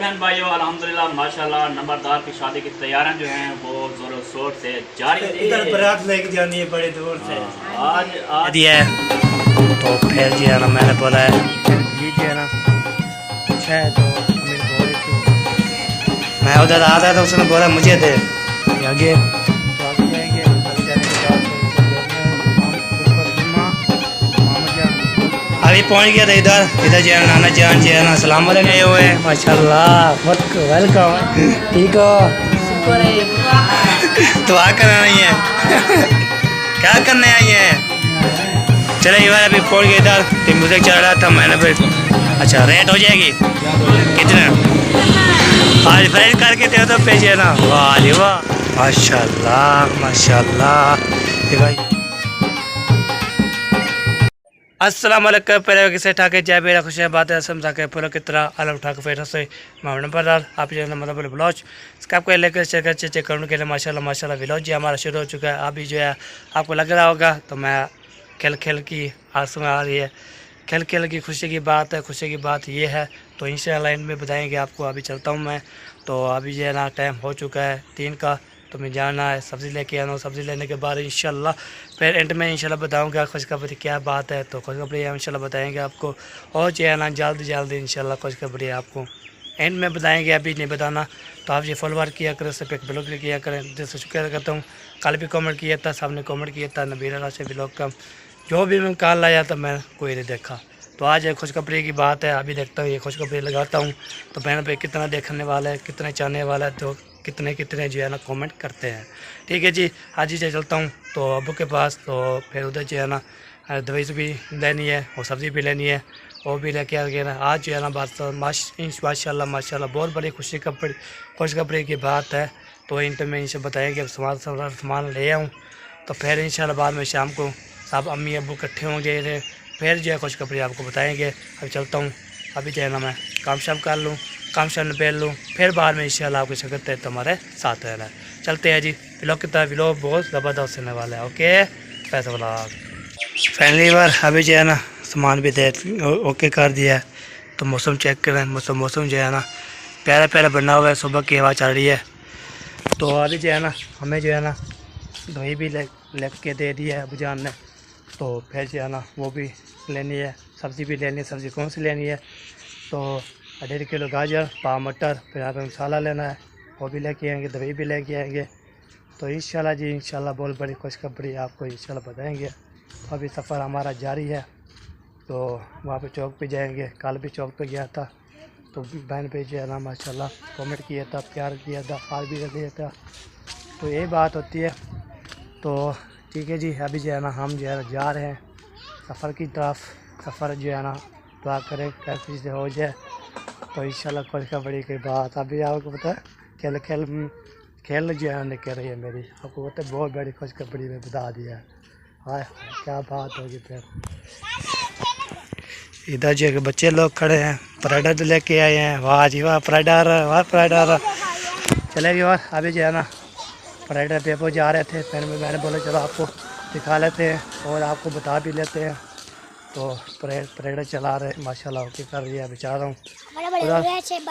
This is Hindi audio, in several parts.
बहन भाइयों, अल्हम्दुलिल्लाह माशाल्लाह नंबरदार की शादी की तैयारियां जो हैं वो जोरों शोर से जारी है। इधर बारात लेके जानी है बड़े दूर से। आज दिया है तो फिर जी है ना, मैंने बोला है जी जी है ना कुछ है तो अमीर बोल रही थी, मैं उधर आ रहा था, उसने बोला मुझे दे आगे तो आगे जाएंगे। आगे जाने के बाद अभी पहुंच गया था इधर जो है नाना जान जी है ना सलाम वाले गए हुए हैं माशाल्लाह। वेलकम, ठीक हो? तो आ कर आई है क्या करने आई है? चले ये बार अभी पहुंच गए इधर तो म्यूजिक चल रहा था, मैंने फिर अच्छा रेट हो जाएगी कितना आज फ्रेश करके दे दो पेज है ना। वाह वाह माशाल्लाह माशाल्लाह। भाई अस्सलाम वालेकुम, पहले किसे ठाके जय बेरा खुश है बात है समझा के पूरा की तरह अलग उठा के फिर से मामला पर आप जो है मतलब ब्लॉग स्कैप को लेकर चेक करने के लिए माशाल्लाह माशाल्लाह व्लॉग जी हमारा शुरू हो चुका है। अभी जो है आपको लग रहा होगा तो मैं खेल की आंसू आ रही है, खेल की खुशी की बात है। खुशी की बात ये है तो इंशाल्लाह एंड में बताएंगे आपको। अभी चलता हूँ मैं, तो अभी जो है ना टाइम हो चुका है 3 का, तो मैं जाना है सब्ज़ी लेके आना हूँ। सब्ज़ी लेने के बाद इंशाल्लाह फिर एंड में इंशाल्लाह बताऊँगा खुशखबरी क्या बात है। तो खुशखबरी इंशाल्लाह बताएंगे आपको, और जो है ना जल्दी इंशाल्लाह खुशखबरी आपको एंड में बताएंगे, अभी नहीं बताना। तो आप ये फॉलोवर किया करें, सब एक ब्लॉग किया करें, जिससे शुक्रिया करता हूँ। कल भी कमेंट किया था, सबने कमेंट किया था नबीरा राशि ब्लॉग का, जो भी मैं कॉल लाया था मैं कोई नहीं देखा। तो आज ये खुशखबरी की बात है, अभी देखता हूँ ये खुशखबरी लगाता हूँ तो बहन पे कितना देखने वाला है, कितने चाहने वाला है, तो कितने जो है ना कमेंट करते हैं। ठीक है जी, आज ही चलता हूँ तो अबू के पास, तो फिर उधर जो है ना दवाई भी लेनी है और सब्ज़ी भी लेनी है, वो भी लेके आ गया ना। आज जो है ना बात माशाल्लाह बहुत बड़ी खुशखबरी की बात है। तो इंट में इनसे बताएंगे सामान ले आऊँ, तो फिर इंशाल्लाह बाद में शाम को सब अम्मी अबू इकट्ठे होंगे, फिर जो है खुशखबरी आपको बताएंगे। अब चलता हूँ, अभी जो है ना मैं काम शाम कर लूँ, काम शाम निपेल लूँ, फिर बाद में इंशाल्लाह आपको शकत है तुम्हारे साथ रहना है। चलते हैं जी, व्लॉग की तरह व्लॉग बहुत ज़बरदस्त होने वाला है। ओके पैसा वाला फैमिली बार अभी जो है ना सामान भी दे ओके कर दिया है। तो मौसम चेक करें, मौसम जो है ना प्यारा बना हुआ है, सुबह की हवा चल रही है। तो अभी जो है ना हमें जो है ना दवाई भी लेके के दे दी है अबू जान ने, तो फिर जो है ना वो भी लेनी है, सब्ज़ी भी लेनी है। सब्ज़ी कौन सी लेनी है? तो 1.5 किलो गाजर, पाव मटर, फिर यहाँ पे मसाला लेना है, वो भी लेके आएंगे, दवाई भी लेके आएंगे। तो इंशाल्लाह जी इंशाल्लाह बहुत बड़ी खुशखबरी आपको इंशाल्लाह बताएंगे। अभी सफ़र हमारा जारी है, तो वहाँ पे चौक पे जाएंगे। कल भी चौक पे गया था, तो बहन पे जो है ना माशाल्लाह कमेंट किया था, प्यार किया था, हार भी कर दिया था। तो यही बात होती है। तो ठीक है जी, अभी जो है ना हम जो है ना जा रहे हैं सफ़र की तरफ। सफ़र जो है ना दुआ करें कैसे से हो जाए, तो इंशाल्लाह खुशखबरी के बाद अभी आपको पता है खेल जो है निकल रही है मेरी, आपको पता है बहुत बड़ी खुशखबरी में बता दिया है। हाय क्या बात होगी। फिर इधर जो बच्चे लोग खड़े हैं, पराठा तो लेके आए हैं। वाह जी वाह, पराठा वाह पराठा चलेगी। और अभी जो है ना पराठा पेपर जा रहे थे, फिर मैंने बोला चलो आपको दिखा लेते हैं और आपको बता भी लेते हैं। तो पराठा चला रहे माशाल्लाह ओके कर रही है। अभी चाह रहा हूँ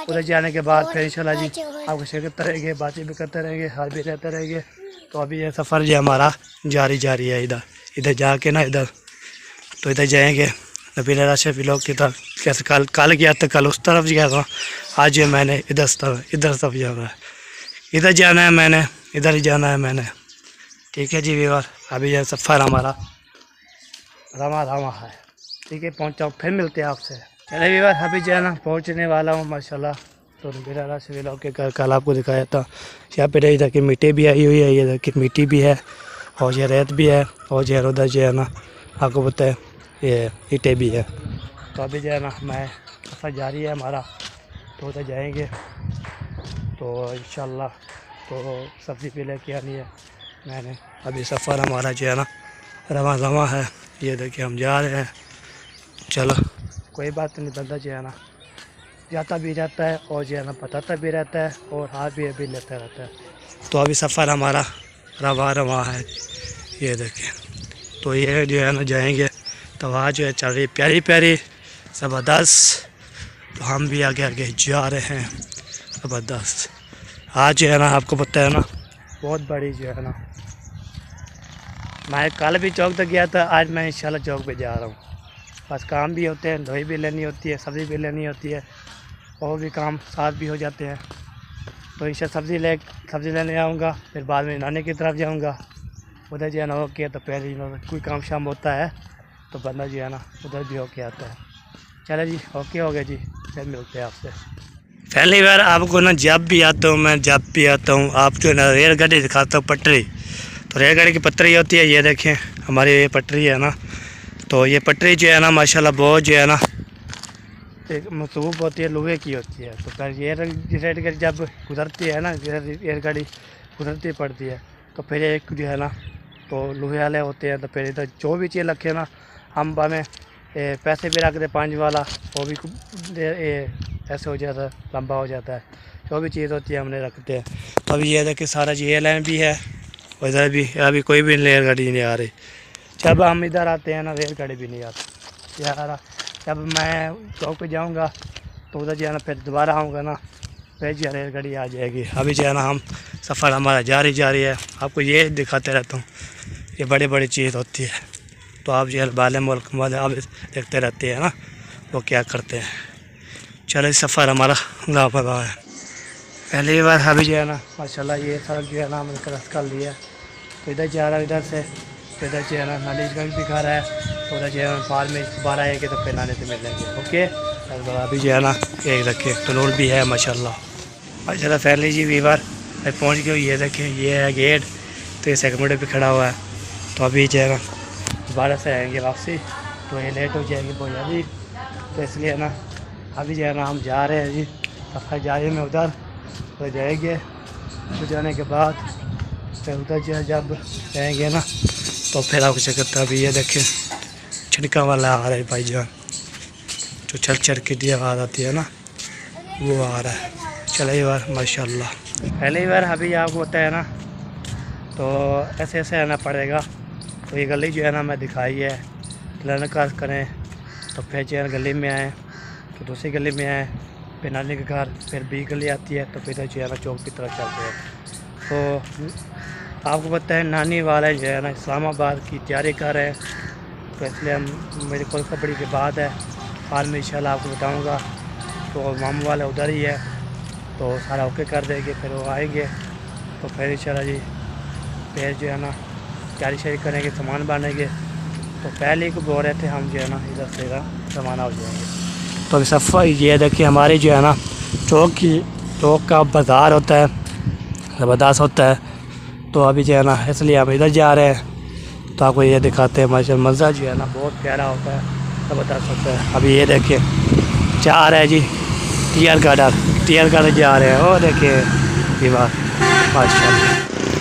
उधर जाने के बाद फिर इंशाल्लाह जी आपको शेयर करते रहेंगे, बातें भी करते रहेंगे, हाल भी रहते रहेंगे। तो अभी ये सफ़र जो हमारा जारी है। इधर जाके ना इधर तो इधर जाएंगे नबीरा राशि व्लॉग की तरफ। कैसे कल गया था, कल उस तरफ गया था, आज जो मैंने इधर सब जाना है, इधर जाना है मैंने, इधर ही जाना है मैंने। ठीक है जी व्यूअर, अभी यह सफ़र हमारा रमा है। ठीक है पहुँचा हूँ, फिर मिलते हैं आपसे। चले व्यूअर अभी जो है ना पहुँचने वाला हूँ माशाल्लाह। तो नबीरा राशि व्लॉग के कल आपको दिखाया था, यहाँ पे रही था कि मिट्टी भी आई हुई है, ये देखिए मिट्टी भी है और ये रेत भी है, और जो उधर जो है ना आपको पता है ये ईंटें भी है। तो अभी जो है ना मैं सफ़र जारी है हमारा, तो उधर जाएंगे तो इंशाल्लाह। तो सब्ज़ी भी लेके आनी है मैंने। अभी सफ़र हमारा जो है ना रवा है, ये देखिए हम जा रहे हैं। चलो कोई बात नहीं, बंदा जो है ना जाता भी रहता है और जो है ना बताता भी रहता है और हाथ भी लेता रहता है। तो अभी सफ़र हमारा रवा है, ये देखिए। तो ये जो है ना जाएंगे, तो वहाँ जो है चल रही प्यारी ज़बरदस्त। तो हम भी आगे जा रहे हैं। ज़बरदस्त। आज जो है ना आपको पता है ना बहुत बड़ी जो है ना, मैं कल भी चौक तक गया था, आज मैं इंशाल्लाह चौक पे जा रहा हूँ। बस काम भी होते हैं, दवाई भी लेनी होती है, सब्ज़ी भी लेनी होती है, और भी काम साथ भी हो जाते हैं। तो इंशाल्लाह सब्ज़ी लेने आऊँगा, फिर बाद में नानी की तरफ जाऊँगा। उधर जो है ना होके तो पहले कोई काम शाम होता है तो बंदा जो है ना उधर भी होके आता है। चलो जी, ओके हो गया जी, फिर मिलते हैं आपसे। पहली बार आपको ना जब भी आता हूँ आपको ना रेलगाड़ी दिखाता हूँ, पटरी। तो रेलगाड़ी की पटरी होती है, ये देखें हमारी ये पटरी है ना। तो ये पटरी जो है ना माशाल्लाह बहुत जो है ना एक मसरूफ़ होती है, लोहे की होती है। तो फिर ये रेलगाड़ी जब गुजरती है ना, रेलगाड़ी गुजरती पड़ती है, तो फिर एक जो है ना तो लोहे वाले होते हैं। तो फिर इधर जो भी चीज़ रखे ना, हम में पैसे भी रख दे 5 वाला, वो भी ऐसे हो जाता है, लंबा हो जाता है। जो भी चीज़ होती है हमने रखते हैं। तो अभी ये देखिए सारा जी लाइन भी है, और इधर भी अभी कोई भी रेलगाड़ी नहीं आ रही। जब हम इधर आते हैं ना रेलगाड़ी भी नहीं आती यार। जब मैं चौक पे जाऊंगा तो उधर जो है ना फिर दोबारा आऊँगा ना, फिर जो रेलगाड़ी आ जाएगी। अभी जो है ना हम सफ़र हमारा जारी है। आपको ये दिखाते रहता हूँ, ये बड़ी बड़ी चीज़ होती है। तो आप जो है बाले मुल्क वाले आप देखते रहते हैं ना वो क्या करते हैं। चलो इस सफ़र हमारा लापरवाह है। पहली बार अभी जो है ना माशाल्लाह ये सड़क जो है ना हमने क्रॉस कर लिया। तो इधर जा रहा है, इधर से तो इधर जो है ना नालीगंज भी घर है। तो उधर जो है फार में दोबारा आएंगे तो फिर नाले से मिलेंगे। ओके, अभी जो है ना एक रखे टनूल भी है माशाल्लाह। माशाल्लाह फैमिली जी वीवर अभी पहुँच गए। ये देखें ये है गेट, तो ये सेकंड पे खड़ा हुआ है। तो अभी जो है ना दोबारा से आएंगे वापसी, तो ये लेट हो जाएगी बहुत जल्दी। तो इसलिए ना अभी जो है ना हम जा रहे हैं जी, सफ़र जारी में उधर तो जाएंगे। तो जाने के बाद फिर उधर जो है जब जाएंगे ना तो फिर आपको चक्कर। अभी ये देखें छिड़का वाला आ रहा है भाईजान, जो चल के दी आवाज़ आती है ना वो आ रहा है। चले बार माशाल्लाह पहली बार अभी आपको होता है ना, तो ऐसे ऐसे आना पड़ेगा। तो ये गली जो है ना मैं दिखाई है, लर्न क्रॉस करें तो फिर जो है गली में आए, तो दूसरी गली में आए, फिर नानी के घर, फिर बी गली आती है, तो फिर जो है ना चौक की तरफ चलते हैं। तो आपको पता है नानी वाले जो है ना इस्लामाबाद की तैयारी कर रहे हैं। तो इसलिए हम मेरी कोई कपड़ी के बाद है, बाद में इंशाल्लाह आपको बताऊँगा। तो मामू वाला उधर ही है, तो सारा ओके कर देंगे, फिर वो आएंगे तो फिर इंशाल्लाह जी फिर जो है ना तैयारी शारी करेंगे, सामान बांधेंगे। तो पहले ही को बोल रहे थे हम जो है ना इधर से रवाना हो जाएंगे। तो सफ़र ये देखिए हमारी जो है ना चौक का बाज़ार होता है, ज़बरदस्त होता है। तो अभी जो है ना इसलिए हम इधर जा रहे हैं, तो आपको ये दिखाते हैं। माशाल्लाह मंज़र जो है ना बहुत प्यारा होता है, ज़बरदस्त होता है। अभी ये देखिए जा रहे हैं जी टीयर गार्डन जा रहे हैं। वो देखिए दीवार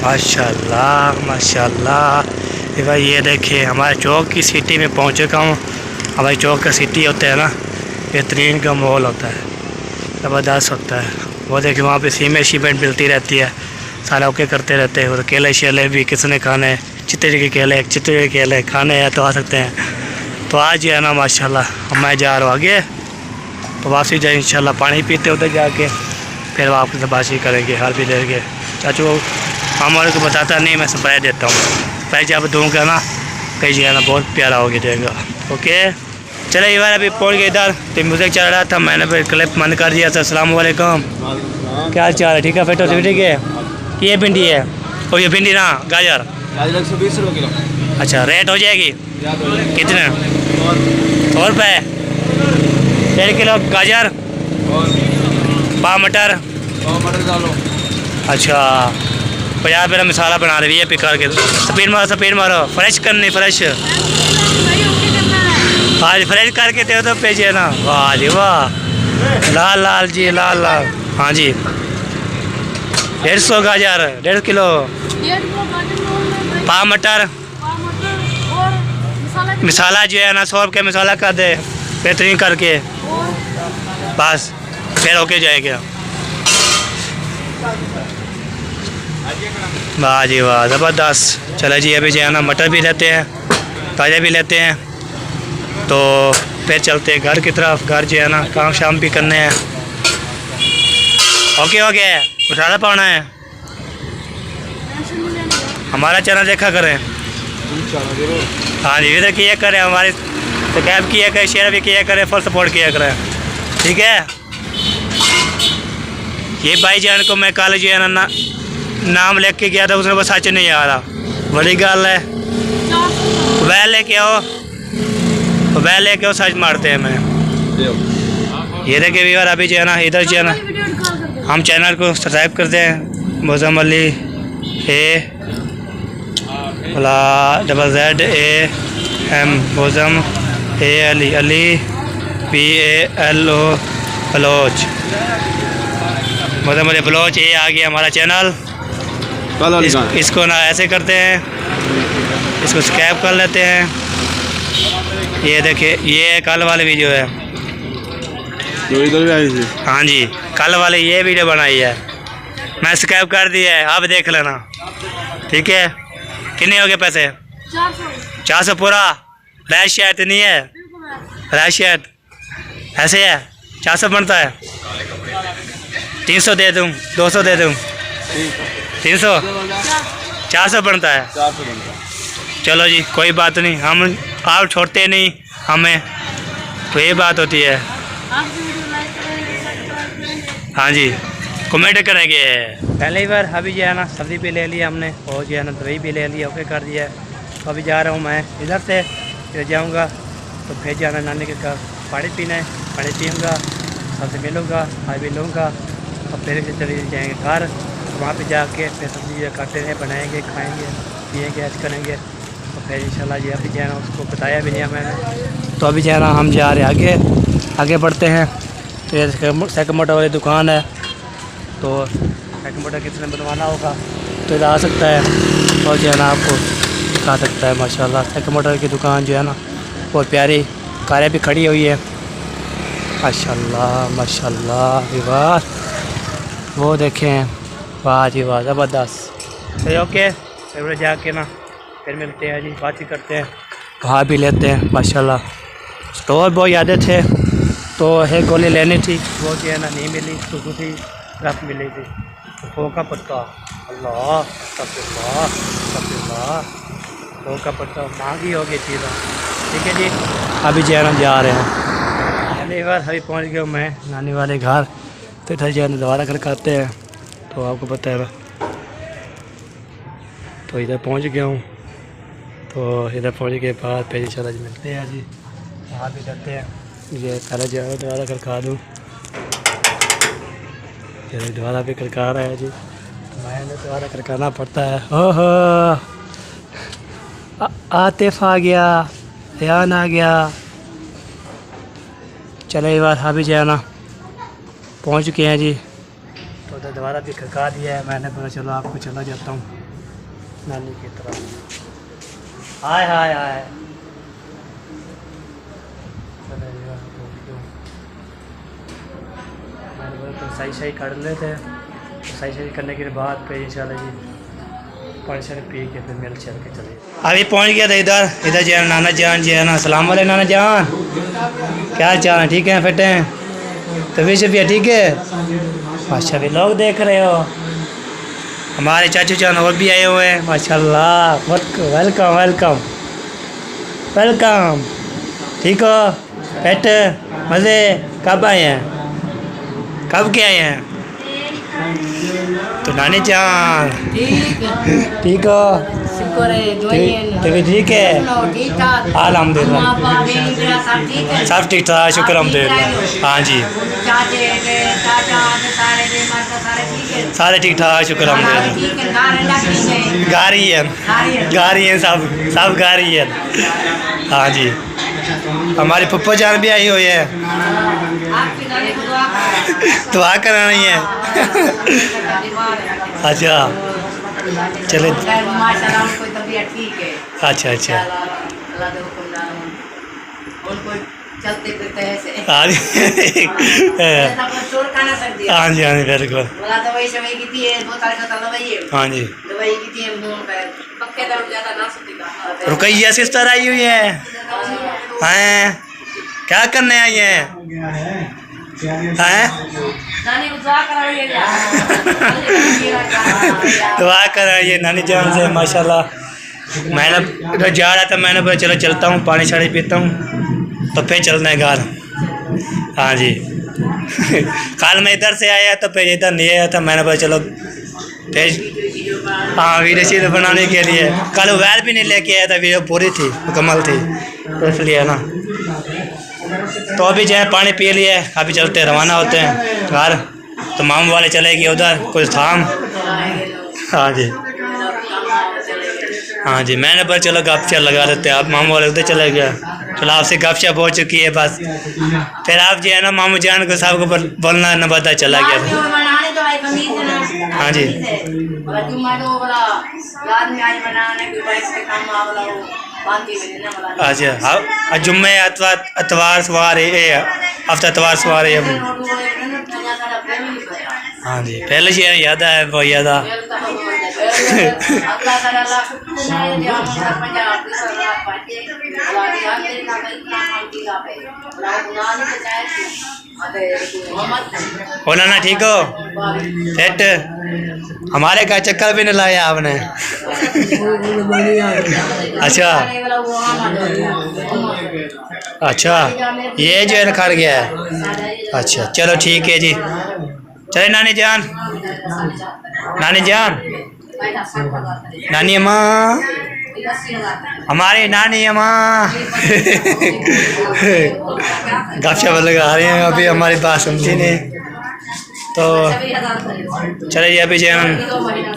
माशाल्लाह माशाल्लाह। भाई ये देखिए हमारे चौक की सिटी में पहुँच चुका हूँ। हमारे चौक का सिटी होता है ना बेहतरीन का माहौल होता है, ज़बरदस्त होता है। वो देखिए वहाँ पे सीमेंट मिलती रहती है, सारा ओके करते रहते हैं। और केले शेले भी किसने खाने, चित्ते के केले खाने हैं तो आ सकते हैं। तो आज है ना माशाल्लाह मैं जा रहा हूँ आगे, तो वापसी जाए इंशाल्लाह पानी पीते उधर जाके, फिर वापस बातचीत करेंगे। हर भी देंगे चाचू हमारे को बताता नहीं, मैं स्प्रे देता हूँ। स्प्रे जब दूँगा ना कहीं जो है ना बहुत प्यारा हो जाएगा। ओके चले ये बार अभी पहुँच गए इधर, तो म्यूज़िक चल रहा था, मैंने फिर क्लिप बंद कर दिया था। अस्सलाम वालेकुम, क्या हाल चाल है? ठीक है, फिर तो ठीक है। ये भिंडी है और ये भिंडी ना गाजर 120 रुपये किलो। अच्छा रेट हो जाएगी कितने? 100 रुपये 1.5 किलो गाजर और पाव मटर। मटर डालो। अच्छा 50 रुपये मसाला बना रही है पिकर के। स्पीड मारो फ्रेश करनी फ्रेश, आज फ्रेश करके दे दो पे जी ना। वाह जी वाह, लाल जी लाल। हाँ जी 150 गाजर 1.5 किलो पाव मटर। मसाला जो है ना 100 रुपये मसाला कर दे बेहतरीन करके, बस फिर होके जाएगा। वाह जी वाह ज़बरदस्त। चलो जी अभी जो है ना मटर भी लेते हैं, ताज़ा भी लेते हैं, तो फिर चलते हैं घर की तरफ। घर जो है ना काम शाम भी करने हैं, ओके ओके, उठाना पाना है। हमारा चैनल देखा करें। हाँ जी, इधर किया करें, हमारे सब्सक्राइब किया करें, शेयर भी किया करें, फुल सपोर्ट किया करें, ठीक है। ये भाईजान को मैं कल जो है ना नाम लिख के गया था, उसने वो सच नहीं आ रहा, बड़ी गल है। मोबाइल लेके आओ, मोबाइल लेके आओ, सच मारते हैं मैं। ये देखिए व्यूअर, अभी जो है ना इधर जो है ना हम चैनल को सब्सक्राइब करते हैं। मोज़म अली AZM मोज़म अली अली PALO बलोच, मोज़म अली बलोच, ये आ गया हमारा चैनल। इसको ना ऐसे करते हैं, इसको सब्सक्राइब कर लेते हैं। ये देखिए, ये कल वाली वीडियो है जो इधर भी आई थी। हाँ जी, कल वाले ये वीडियो बनाई है, मैं सब्सक्राइब कर दिया है, आप देख लेना, ठीक है। कितने हो गए पैसे? 400 पूरा। रैश शायद नहीं है, रैश शायद ऐसे है, 400 बनता है। 300 दे दूँ, 200 दे दूँ, 300, 400 बनता है। चलो जी, कोई बात नहीं, हम आप छोड़ते नहीं हमें, तो ये बात होती है। हाँ जी, कमेंट करेंगे। पहली बार अभी जो है ना सब्ज़ी भी ले लिया हमने, और जो है ना दवाई भी ले लिया, ओके कर दिया है। तो अभी जा रहा हूँ मैं इधर से, फिर जाऊँगा तो फिर जाना नानी के घर, पानी पीना है, पानी पीऊँगा, सबसे मिलूँगा, खाई भी लूँगा, और फिर चले जाएँगे घर। वहाँ पे जाके फिर सब्ज़ी काटते हैं, बनाएंगे, खाएँगे, पिएँगे, ऐश करेंगे, तो फिर इंशाल्लाह ये अभी जाना, उसको बताया भी नहीं मैंने। तो अभी जाना हम जा रहे हैं आगे बढ़ते हैं। तो ये सेकंड मोटर वाली दुकान है, तो सेकंड मोटर किसी ने बनवाना होगा तो इधर आ सकता है, और जो है ना आपको दिखा सकता है। माशाल्लाह सेकंड मोटर की दुकान जो है ना बहुत प्यारी, कारें भी खड़ी हुई है, माशाल्लाह माशाल्लाह। वाह, वो देखें, वाह जी वाह, ज़बरदस्त। तो ओके, फिर जाके ना फिर मिलते हैं जी, बात ही करते हैं, वहाँ भी लेते हैं। माशाल्लाह स्टोर बहुत यादें थे, तो एक गोली लेनी थी, वो जो है ना नहीं मिली, तो दूसरी रफ मिली थी, तो का पत्ता, अल्लाह वो का पत्ता महंगी हो गई चीज़ें, ठीक है जी। अभी जो है ना जा रहे हैं, पहली बार अभी पहुँच गया मैं नानी वाले घर, तो इधर जो है ना दोबारा घर खाते हैं, तो आपको पता है ना। तो इधर पहुँच गया हूँ, तो इधर पहुँचने के बाद फिर इंशाल्लाह जी मिलते हैं जी, वहाँ भी करते हैं। ये पहले जो है दोबारा खड़का दूँ, ये दोबारा भी खड़का रहा है जी, मैंने दोबारा खड़काना पड़ता है। ओहो, आतिफ आ गया, यान आ गया। चले एक बार अभी जो है ना पहुँच चुके हैं जी, तो उधर दोबारा भी खड़का दिया है मैंने, बोला चलो आपको चला जाता हूँ नानी की तरफ। हाय हाय हाय, मैंने बोला तो सही कर लेते, तो सही करने के बाद फिर इंशाल्लाह जी पानी शानी पी के फिर मिल चल के चले। अभी पहुंच गया था इधर जो है नाना जान जी है ना, अस्सलाम वालेकुम नाना जान, क्या हाल चाल है? ठीक है, फिट हैं, तबीयत शबीयत ठीक है? अच्छा, भी लोग देख रहे हो, हमारे चाचू जान और भी आए हुए हैं, माशाल्लाह। वेलकम वेलकम वेलकम, ठीक हो? पेट मज़े? कब आए हैं, कब के आए हैं? तो नानी जान ठीक हो? ठीक है, अल्हम्दुलिल्लाह सब ठीक ठाक, शुक्र अल्हम्दुलिल्लाह। हाँ जी, सारे ठीक ठाक, शुक्र अल्हम्दुलिल्लाह। गा रही हैं सब गा रही है। हाँ जी, हमारी पप्पा जान भी आई हुई है, दुआ करानी है। अच्छा चले, अच्छा अच्छा, चलते फिरते ऐसे। हाँ जी हाँ जी हाँ जी, बिल्कुल। दवाई शवाई की थी, बोतल का दवाई है। हाँ जी, दवाई की थी, पक्के दर्द ज्यादा ना सकती। रुकैया सिस्टर आई हुई है, हैं क्या करने आई हैं? हैं नानी को दुआ कराइए दुआ कर ये नानी जान से माशाल्लाह। मैंने इधर जा रहा था, मैंने बोला चलो चलता हूँ, पानी शानी पीता हूँ तो फिर चलना है घर। हाँ जी कल मैं इधर से आया तो फिर इधर नहीं आया था, मैंने बोला चलो फिर हाँ वीडियो शीडियो बनाने के लिए। कल मोबाइल भी नहीं लेके आया था, वीडियो पूरी थी मुकम्मल थी तो इसलिए ना। तो अभी जो है पानी पी लिए, अभी चलते रवाना होते हैं घर। तो मामू वाले चले गए उधर कुछ थाम। हाँ जी हाँ जी मैंने बोला चलो गपशप लगा देते हैं। आप मामू वाले उधर चले गए, चलो आपसे गपशप हो चुकी है बस। फिर आप जो है ना मामू जान को साहब को बोलना न पता चला गया। हाँ जी अच्छा जुम्मे अतवार सवार हफ्ता अतवार सवार है। हाँ जी पहले से याद है वो याद है। बोला ना ठीक हो सेट। हमारे का चक्कर भी नहीं लाया आपने। अच्छा अच्छा ये जो है खड़ गया है। अच्छा चलो ठीक है जी। चले नानी जान, नानी जान, नानी अम्मा, हमारी नानी अम्मा गपशप लगा रहे हैं। अभी हमारी बात सुनती नहीं तो चले जी अभी जो हम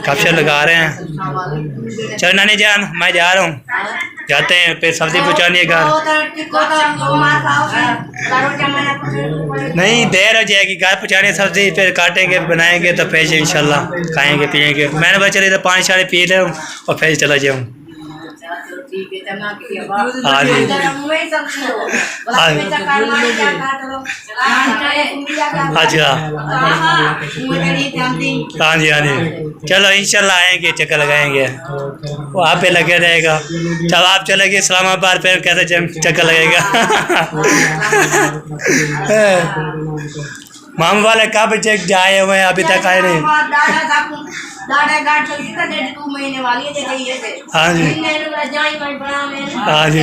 गपशप लगा रहे हैं। चलो नानी जान मैं जा रहा हूँ, जाते हैं फिर सब्जी पहुँचानी है घर। नहीं देर हो जाएगी घर पहुँचाने सब्जी, फिर काटेंगे बनाएंगे तो फिर इंशाल्लाह खाएंगे पिएंगे। मैंने बचा चले तो पानी शानी पी ले और फिर चला जाऊँ। हाँ जी अच्छा हाँ जी हाँ जी चलो इंशाल्लाह आएंगे, चक्कर लगाएंगे। वहाँ पे लगे रहेगा। जब आप चलेंगे इस्लामाबाद फिर कैसे चक्कर लगेगा। मामू वाले कब चेक जाए हुए हैं अभी तक आए नहीं। हाँ जी हाँ जी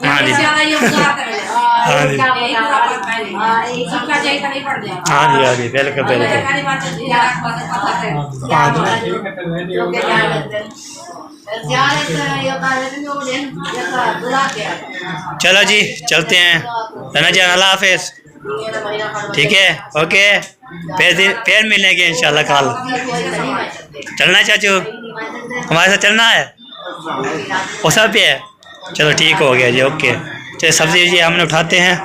हाँ जी हाँ जी हाँ जी बिल्कुल बिल्कुल। चलो जी चलते हैं। रहना जान अल्लाह हाफिज़। ठीक है ओके फिर मिलेंगे इंशाल्लाह कल। चलना है चाचू, हमारे साथ चलना है वो सब पे है। चलो ठीक हो गया जी ओके। चलिए सब्जी जी हमने उठाते हैं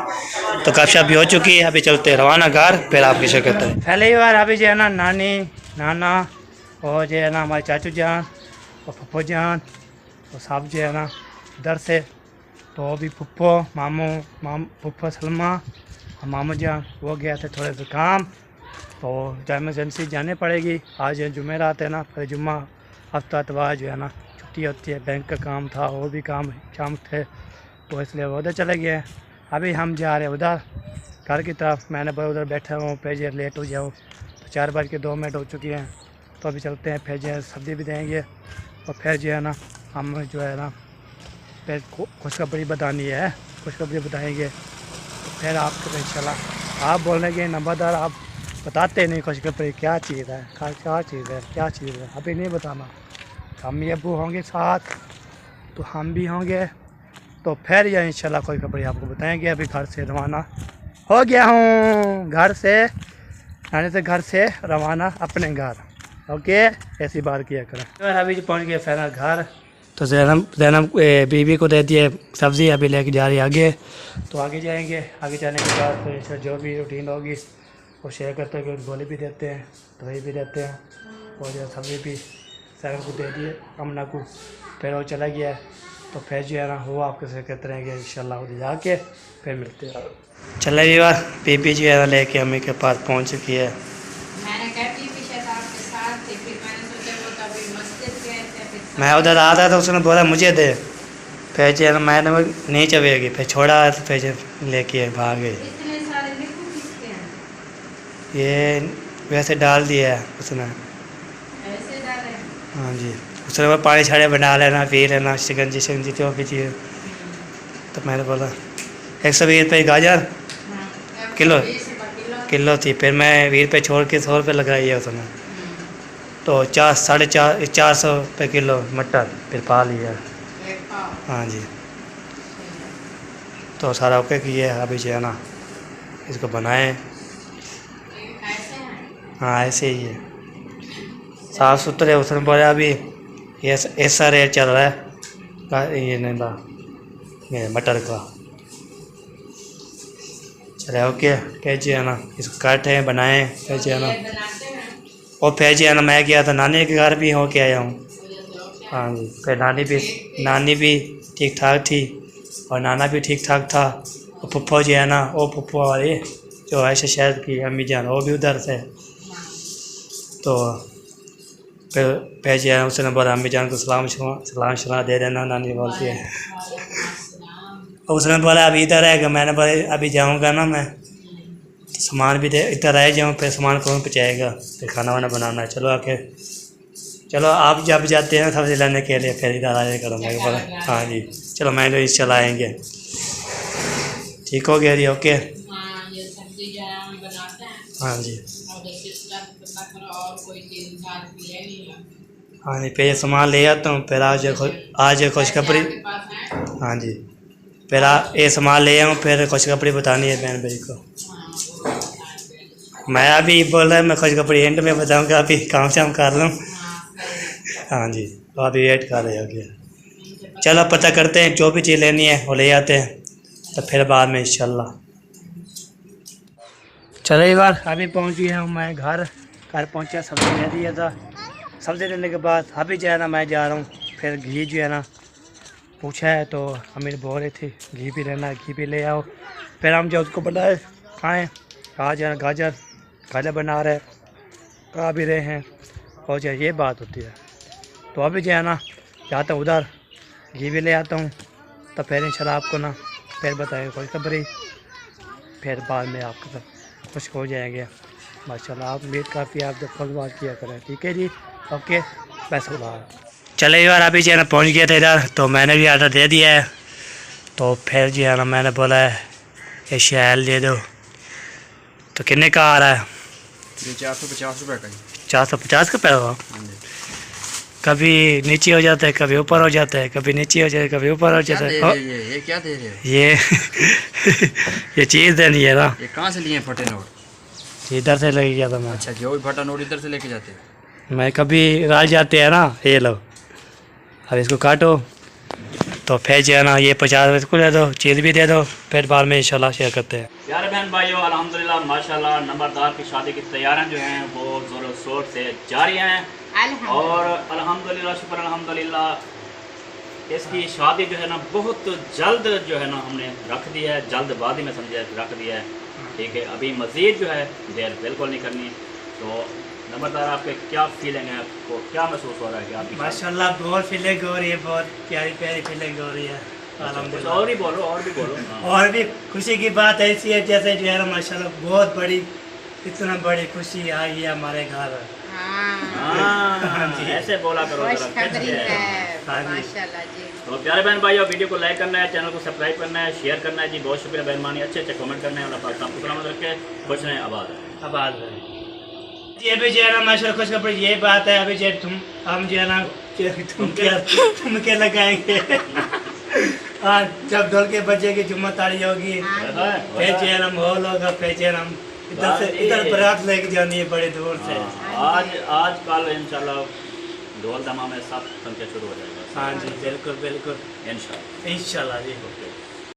तो गपशप भी हो चुकी है। अभी चलते हैं रवाना घर, फिर आपकी शिरकत है। पहले बार अभी जो है ना नानी नाना और जो है ना हमारे चाचू जान और पप्पो जान और सब जो है ना इधर से। तो अभी पप्पो मामू पप्पो सलमा और मामू जान वो गया थे थोड़े से काम, तो एमरजेंसी जाने पड़ेगी। आज जुमेरात है ना, फिर जुम्मा हफ्ता अतवार जो है ना छुट्टी होती है। बैंक का काम था और भी काम शाम थे तो इसलिए वो उधर चले गए। अभी हम जा रहे हैं उधर घर की तरफ। मैंने बोला उधर बैठा हूँ फिर जो लेट हो जाऊँ तो 4:02 हो चुकी हैं। तो अभी चलते हैं फिर जो है सब्ज़ी भी देंगे और फिर जो है ना हम जो है ना फिर खुशखबरी बतानी है, खुशखबरी बताएंगे तो फिर आपको इंशाल्लाह। आप बोलने के नंबरदार आप बताते नहीं खुशखबरी क्या चीज़ है, क्या चीज़ है, क्या चीज़ है अभी नहीं बताना। अम्मी अबू होंगे साथ तो हम भी होंगे तो फिर यह इंशाल्लाह कोई खबरी आपको बताएंगे। अभी घर से रवाना हो गया हूँ, घर से आने से घर से रवाना अपने घर। ओके ऐसी बात किया करें। अभी पहुँच गए फिर घर तो जैनब बीवी को दे दिए सब्ज़ी, अभी लेके जा रही है आगे। तो आगे जाएंगे, आगे जाने के बाद फिर जो भी रूटीन होगी वो शेयर करते हैं। गोली भी देते हैं, दवाई भी देते हैं और जो सब्ज़ी भी सैन को दे दिए अमना को। फिर वो चला गया तो फिर जो है ना वो आपके से कहते रहेंगे इंशाल्लाह उधर जाके फिर मिलते हैं। चले भी बार बीबी जो है ना लेके अम्मी के पास पहुँच चुकी है। मैं उधर आ रहा था, उसने बोला मुझे दे, फिर जो है ना मैंने वो नहीं चबेगी, फिर छोड़ा तो फिर लेके भाग गई। इतने सारे नींबू किसके हैं? ये वैसे डाल दिया है उसने। ऐसे डाले हैं? हाँ जी, उसने वो पानी छाड़े बना लेना, पी लेना, शिकंजी शिकंजी जो भी चीज़। तो मैंने बोला 120 रुपये गाजर हाँ, किलो 20 रुपये किलो थी, फिर मैं 20 रुपये छोड़ के 100 रुपये लगाई है उसने। तो 450 रुपये किलो मटर फिर पा लिया। एक पाव। हाँ जी, तो सारा ओके किया है। अभी जो है ना इसको बनाएं। ऐसे हैं? हाँ ऐसे ही है, साफ़ सुथरे। उसने बोला अभी ये ऐसा रेट चल रहा है ये नहीं बा ये मटर का। चले ओके, फिर जो है ना इसको काटें बनाएं। फिर जो है ना ये बनाते हैं? और फिर जो है ना मैं गया था नानी के घर भी होके आया हूँ। हाँ जी, फिर नानी भी ठीक ठाक थी और नाना भी ठीक ठाक था। और पप्पा जो है ना वो पप्पा वाले जो ऐसे शहर की अम्मी जान वो भी उधर से। तो फिर जो है उसने बोला अम्मी जान को सलाम दे देना, नानी बोलती है। और उसने बोला अभी इधर आएगा, मैंने बोला अभी जाऊँगा ना मैं तो सामान भी दे इधर रह जाऊँ, फिर सामान कौन पहुँचाएगा, फिर खाना वाना बनाना है। चलो आके चलो आप जब जाते हैं सब्ज़ी लेने के लिए फिर इधर आया करो। मैं बोला हाँ जी चलो मैं तो इस चलाएँगे। ठीक हो गया जी ओके। हाँ, ये सब्जी जो है हम बनाते हैं हाँ जी और जैसे इसका पता करो और कोई चीज़ साथ भी है नहीं है। हाँ जी, फिर ये सामान ले आता हूँ, फिर आज खुशखबरी। आपके पास है? हाँ जी, फिर ये सामान ले आऊँ, फिर खुशखबरी बतानी है बहन भाई को। हाँ, वो बताएंगे। मैं अभी बोल रहा है मैं खुशखबरी एंड में बताऊँगा, अभी काम शाम कर लूँ। हाँ, हाँ जी, तो अभी वेट कर रहे हो गया। चलो पता करते हैं, जो भी चीज़ लेनी है वो ले आते हैं, तो फिर बाद में इंशाल्लाह। चलो एक बार अभी पहुँच गया हूँ मैं घर पहुँचा, सब्ज़ी ले दिया था। सब्ज़ी लेने के बाद अभी जो है ना मैं जा रहा हूँ, फिर घी जो है ना पूछा है तो अमीर बोल रहे थे घी भी लेना, घी भी ले आओ। फिर हम जो उसको बनाए खाएँ। आज है गाजर बना रहे खा भी रहे हैं, और जो ये बात होती है। तो अभी जो है ना जाता हूँ उधर, घी भी ले आता हूँ, तो फिर इंशाल्लाह आपको ना फिर बताएंगे कोई खबरी, फिर बाद में आपके साथ खुश हो जाएंगे माशाल्लाह। आप उम्मीद काफ़ी आप जब फल बात किया करें। ठीक है जी ओके, बस चले यार अभी जो है ना पहुँच गया था इधर, तो मैंने भी आर्डर दे दिया है। तो फिर जो है ना मैंने बोला है ये शैल दे दो, तो कितने का आ रहा है? ये 450 रुपये का। 450 का पैसा। कभी नीचे हो जाता है, कभी ऊपर हो जाता है, कभी नीचे हो जाता है, कभी ऊपर हो जाता है। ये क्या दे रहे हो? ये चीज़ देनी है ना। ये कहाँ से लिए फटे नोट? इधर से लेके गया था मैं। अच्छा, जो भी फटा नोट इधर से लेके जाते हैं? मैं कभी राज जाते हैं ना, ये लो अब इसको काटो, तो फिर जो है ना ये 50 रुपये को दे दो, चीज़ भी दे दो, फिर बाद में इंशाल्लाह शेयर करते हैं। प्यारे बहन भाइयों अल्हम्दुलिल्लाह माशाल्लाह नंबरदार की शादी की तैयारियां जो हैं वो ज़ोरों शोर से जारी हैं। और अल्हम्दुलिल्लाह शुक्र अल्हम्दुलिल्लाह इसकी शादी जो है ना बहुत जल्द जो है ना हमने रख दी है, जल्दबाजी में समझे रख दिया है। ठीक है, अभी मज़ीद जो है देर बिल्कुल नहीं करनी। तो नंबरदार आपके क्या फीलिंग है, आपको क्या महसूस हो रहा है कि आपकी माशाल्लाह बहुत फीलिंग हो रही है, बहुत प्यारी फीलिंग हो रही है कुछ और ही बोलो और भी बोलो। और भी खुशी की बात ऐसी है जैसे जो है ना माशाल्लाह बहुत बड़ी, इतना बड़ी खुशी आई है हमारे घर। ऐसे बोला करो खुशखबरी है माशाल्लाह जी। तो प्यारे बहन भाइयों वीडियो को लाइक करना है, चैनल को सब्सक्राइब करना है, शेयर करना है जी। बहुत शुक्रिया मेहरबानी, अच्छे कमेंट करना है। अल्लाह पाक आपको सलामत रखे, खुश रहें, आबाद रहें। ये भी जो है ना माशाल्लाह खुशखबरी ये बात है। अभी जो हम जो है ना तुम क्या लगाएंगे हाँ, जब ढोल के बजेगी जुम्मा ताड़ी होगी, फिर जो है ना माहौल होगा, फिर जो है ना इधर बारात लेके जानी है बड़े दूर से। आज कल इंशाल्लाह ढोल धमामे सब फंक्शन शुरू हो जाएगा। हाँ जी बिल्कुल इंशाल्लाह जी।